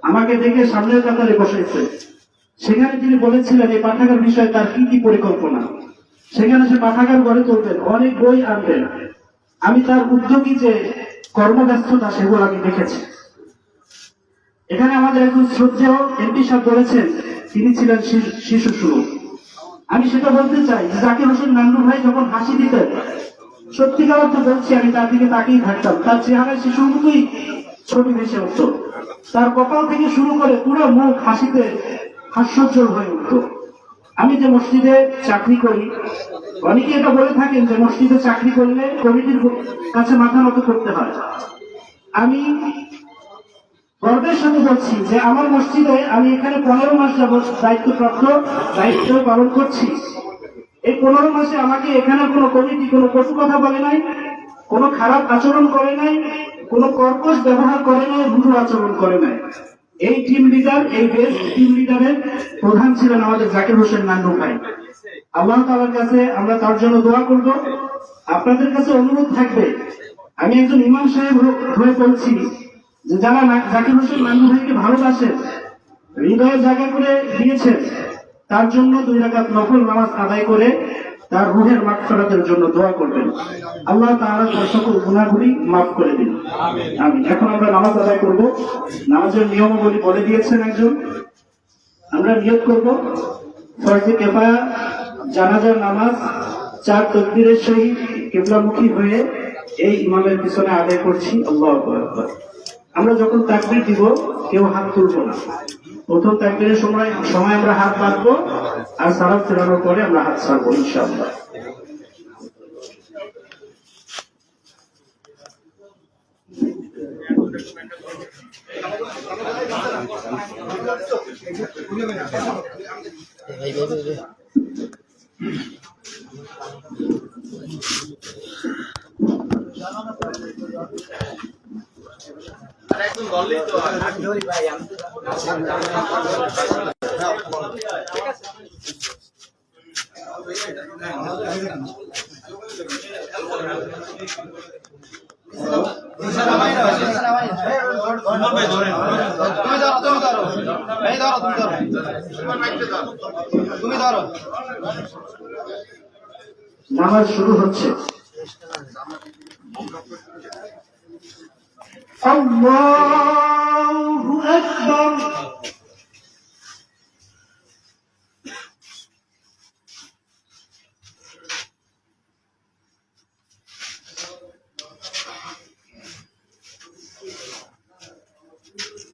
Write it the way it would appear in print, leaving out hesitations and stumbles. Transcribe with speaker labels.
Speaker 1: আমাকে দেখে সামনের কাতারে বসেছে। সেখানে তিনি বলেছিলেন এই পাঠাগার বিষয়ে তার কি কি পরিকল্পনা। সেখানে সে পাঠাগার গড়ে তুলবেন, অনেক বই আনবেন। আমি তার উদ্যোগী যে কর্মব্যস্ততা সেগুলো আমি দেখেছি। এখানে আমাদের একজন শ্রদ্ধেয় এমপি সাহেব বলেছেন তিনি ছিলেন শিশু শুরু। আমি সেটা বলতে চাই, জাকির হোসেন নান্নু ভাই যখন হাসি দিতেন, সত্যিকার অর্থে বলছি, আমি তার দিকে তাকিয়ে থাকতাম। তার চেহারায় শিশুর মতোই ছবি ভেসে উঠত। তার কপাল থেকে শুরু করে পুরো মুখ হাসিতে হাস্যোজ্জ্বল হয়ে উঠত। আমি যে মসজিদে চাকরি করি, অনেকে এটা বলে থাকেন যে মসজিদে চাকরি করলে কমিটির কাছে মাথা নত করতে হয়। আমি গর্বের সাথে বলছি যে আমার মসজিদে আমি এখানে 15 মাস যাবৎ দায়িত্ব পালন করছি। এই 15 মাসে আমাকে এখানে কোনো কমিটি কোনো কটু কথা বলে নাই, কোনো খারাপ আচরণ করে নাই, কোনো কর্কশ ব্যবহার করে নাই, রূঢ় আচরণ করে নাই। এই টিম লিডার, এই বেস্ট টিম লিডারের প্রধান ছিলেন আমাদের জাকির হোসেন নান্নু ভাই। আল্লাহ তাআলার কাছে আমরা তার জন্য দোয়া করব। আপনাদের কাছে অনুরোধ থাকবে, আমি একজন ইমাম সাহেব হয়ে বলছি যে যারা জাকির হোসেন নান্নু ভাইকে ভালোবাসেন, হৃদয়ে জায়গা করে দিয়েছেন, তার জন্য 2 রাকাত নফল নামাজ আদায় করে তার রুহের মাগফিরাতের জন্য দোয়া করবেন। আল্লাহ তাআলা তার সকল গুনাহগুলি মাফ করে দিন, আমিন। এখন আমরা নামাজ আদায় করব। নামাজের নিয়মাবলী বলে দিয়েছেন একজন। আমরা নিয়ত করব ফরজে কিফায়া জানাজার নামাজ 4 তাকবীরের সহিত কিবলামুখী হয়ে এই ইমামের পিছনে আদায় করছি। আল্লাহু আকবার। আমরা যখন তাকবীর দিব কেউ হাত তুলব না। প্রথম তাকবীরের সময় আমরা হাত বাঁধবো, আর সালাম ফেরানোর পরে আমরা হাত ছাড়বো ইনশাআল্লাহ। নামাজ শুরু হচ্ছে। আল্লাহু